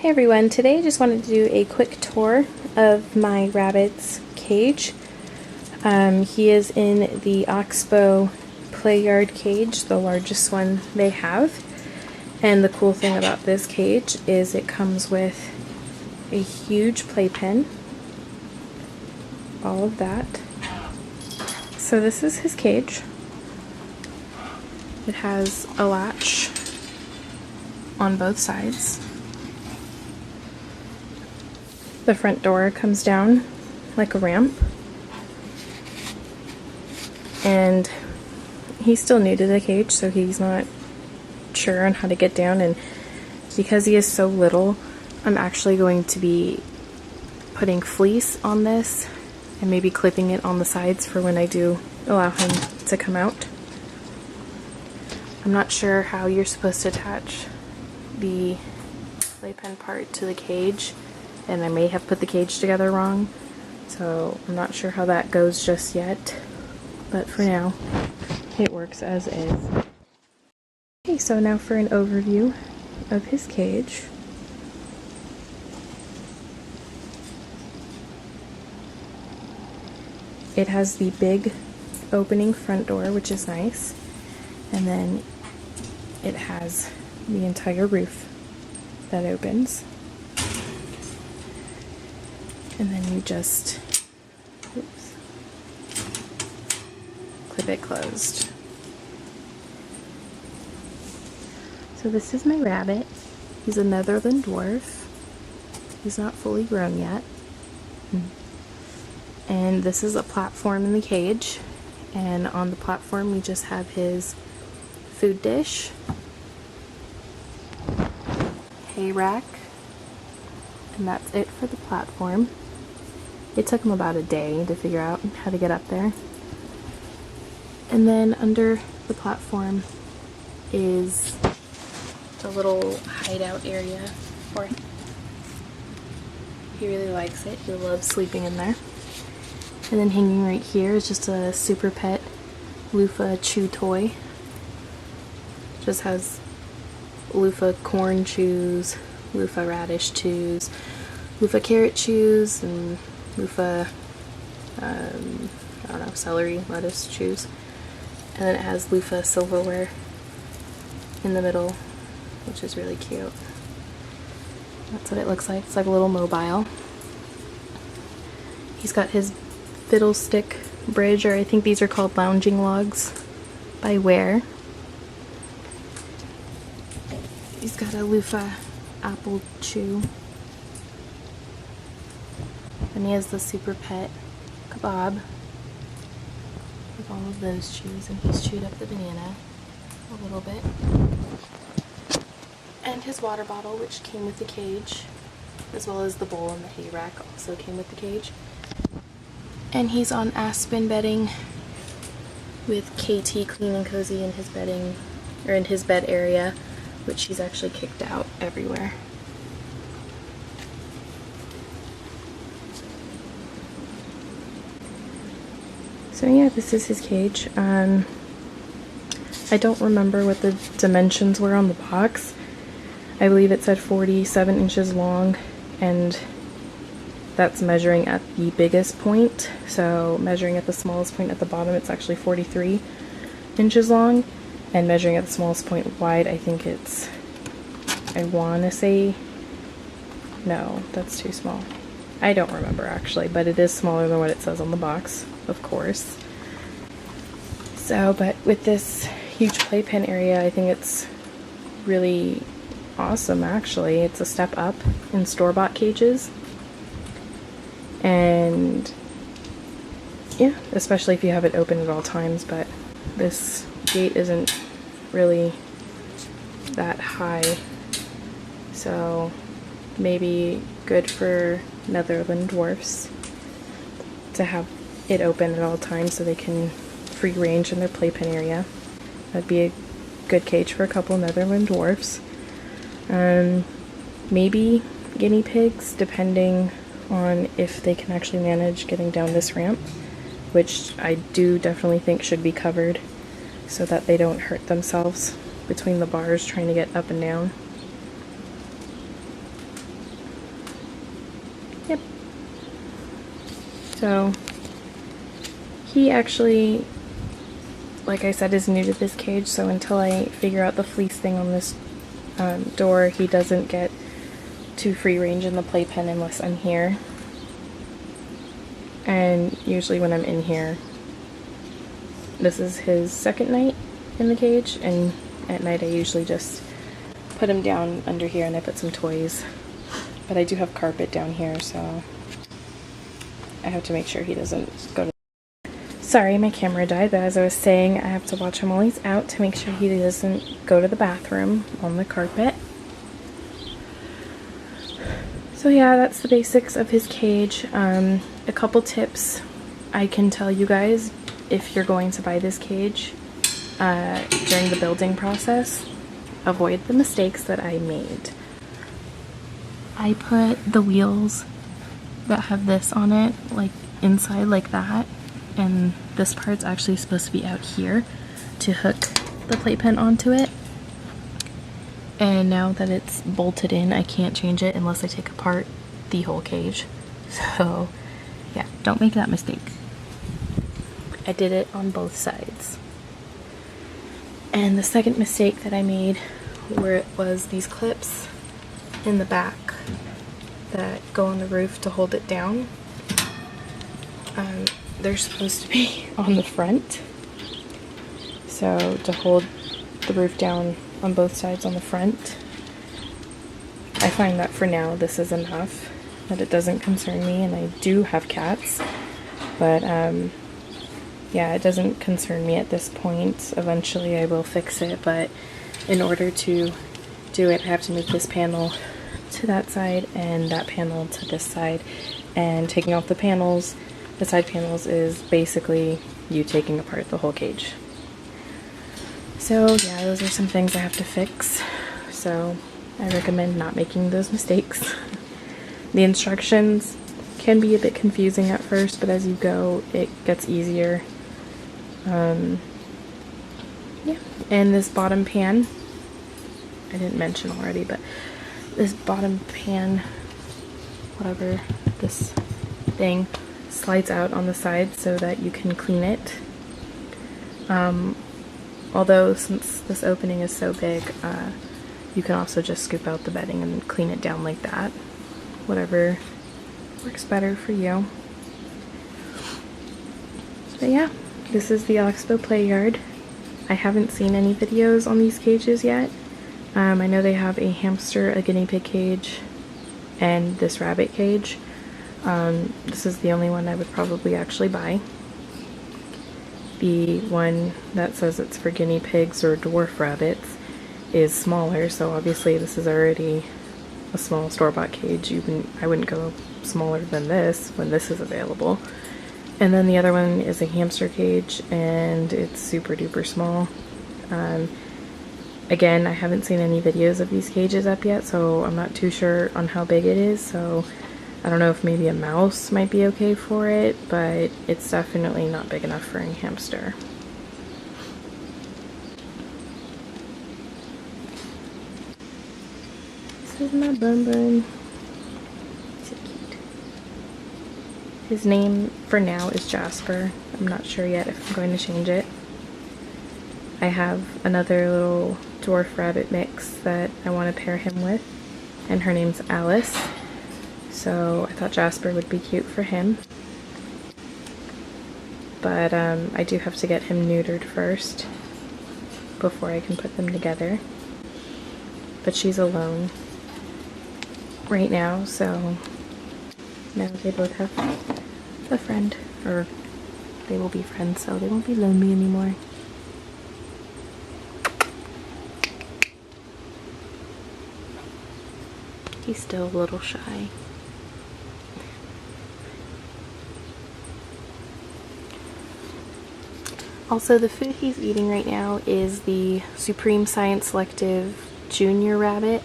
Hey everyone, today I just wanted to do a quick tour of my rabbit's cage. He is in the Oxbow play yard cage, the largest one they have. And the cool thing about this cage is it comes with a huge playpen, all of that. So this is his cage. It has a latch on both sides. The front door comes down like a ramp, and he's still new to the cage, so he's not sure on how to get down, and because he is so little, I'm actually going to be putting fleece on this and maybe clipping it on the sides for when I do allow him to come out. I'm not sure how you're supposed to attach the playpen part to the cage, and I may have put the cage together wrong, so I'm not sure how that goes just yet, but for now it works as is. Okay, so now for an overview of his cage. It has the big opening front door, which is nice, and then it has the entire roof that opens. And then you just clip it closed. So this is my rabbit. He's a Netherland dwarf. He's not fully grown yet. And this is a platform in the cage. And on the platform we just have his food dish, hay rack, and that's it for the platform. It took him about a day to figure out how to get up there. And then under the platform is the little hideout area for him. He really likes it. He loves sleeping in there. And then hanging right here is just a Super Pet loofah chew toy. Just has loofah corn chews, loofah radish chews, loofah carrot chews, and loofah, I don't know, celery, lettuce chews. And then it has loofah silverware in the middle, which is really cute. That's what it looks like. It's like a little mobile. He's got his fiddlestick bridge, or I think these are called lounging logs by Ware. He's got a loofah apple chew. And he has the Super Pet kebab with all of those chews, and he's chewed up the banana a little bit. And his water bottle, which came with the cage, as well as the bowl and the hay rack also came with the cage. And he's on aspen bedding with KT Clean and Cozy in his bedding, or in his bed area, which he's actually kicked out everywhere. So yeah, this is his cage. I don't remember what the dimensions were on the box. I believe it said 47 inches long, and that's measuring at the biggest point. So measuring at the smallest point at the bottom, it's actually 43 inches long, and measuring at the smallest point wide, I think it's, I want to say, no, that's too small. I don't remember actually, but it is smaller than what it says on the box, of course. So, but with this huge playpen area, I think it's really awesome actually. It's a step up in store-bought cages. And yeah, especially if you have it open at all times, but this gate isn't really that high, so maybe good for Netherland dwarfs to have it open at all times so they can free range in their playpen area. That'd be a good cage for a couple Netherland dwarfs. Maybe guinea pigs, depending on if they can actually manage getting down this ramp, which I do definitely think should be covered so that they don't hurt themselves between the bars trying to get up and down. Yep. So he actually, like I said, is new to this cage, so until I figure out the fleece thing on this door, he doesn't get to free range in the playpen unless I'm here. And usually when I'm in here, this is his second night in the cage, and at night I usually just put him down under here and I put some toys. But I do have carpet down here, so I have to make sure he doesn't go to... Sorry, my camera died, but as I was saying, I have to watch him while he's out to make sure he doesn't go to the bathroom on the carpet. So yeah, that's the basics of his cage. A couple tips I can tell you guys if you're going to buy this cage during the building process. Avoid the mistakes that I made. I put the wheels that have this on it like inside like that, and this part's actually supposed to be out here to hook the playpen onto it. And now that it's bolted in, I can't change it unless I take apart the whole cage. So yeah, don't make that mistake. I did it on both sides. And the second mistake that I made was these clips in the back that go on the roof to hold it down. They're supposed to be on the front, so to hold the roof down on both sides on the front. I find that for now this is enough, that it doesn't concern me, and I do have cats, but yeah, it doesn't concern me at this point. Eventually I will fix it, but in order to do it I have to move this panel to that side and that panel to this side, and taking off the panels, the side panels, is basically you taking apart the whole cage. So yeah, those are some things I have to fix, so I recommend not making those mistakes. The instructions can be a bit confusing at first, but as you go it gets easier. Yeah, and this bottom pan, I didn't mention already, but this bottom pan, whatever, this thing slides out on the side so that you can clean it. Although since this opening is so big, you can also just scoop out the bedding and clean it down like that. Whatever works better for you. But yeah, this is the Oxbow play yard. I haven't seen any videos on these cages yet. I know they have a hamster, a guinea pig cage, and this rabbit cage. This is the only one I would probably actually buy. The one that says it's for guinea pigs or dwarf rabbits is smaller, so obviously this is already a small store-bought cage. I wouldn't go smaller than this when this is available. And then the other one is a hamster cage, and it's super duper small. Again, I haven't seen any videos of these cages up yet, so I'm not too sure on how big it is, so I don't know if maybe a mouse might be okay for it, but it's definitely not big enough for a hamster. This is my Bun Bun. So cute. His name for now is Jasper. I'm not sure yet if I'm going to change it. I have another little dwarf rabbit mix that I want to pair him with, and her name's Alice. So I thought Jasper would be cute for him. But I do have to get him neutered first before I can put them together. But she's alone right now, so now they both have a friend, or they will be friends, so they won't be lonely anymore. He's still a little shy. Also, the food he's eating right now is the Supreme Science Selective Junior Rabbit,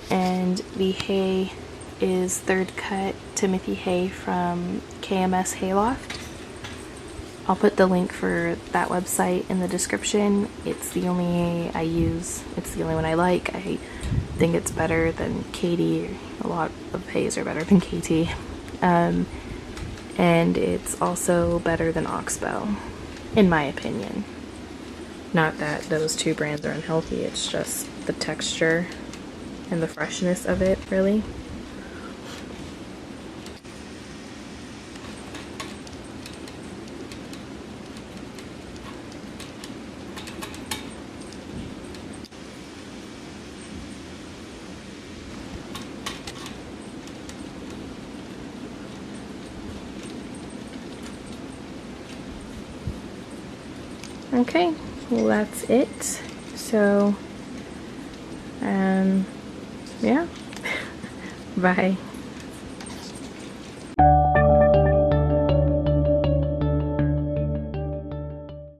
and the hay is Third Cut Timothy hay from KMS Hayloft. I'll put the link for that website in the description. It's the only hay I use. It's the only one I like. think it's better than Katie. A lot of hays are better than KT. And it's also better than Oxbow, in my opinion. Not that those two brands are unhealthy, it's just the texture and the freshness of it, really. Okay, well that's it. So, yeah, bye.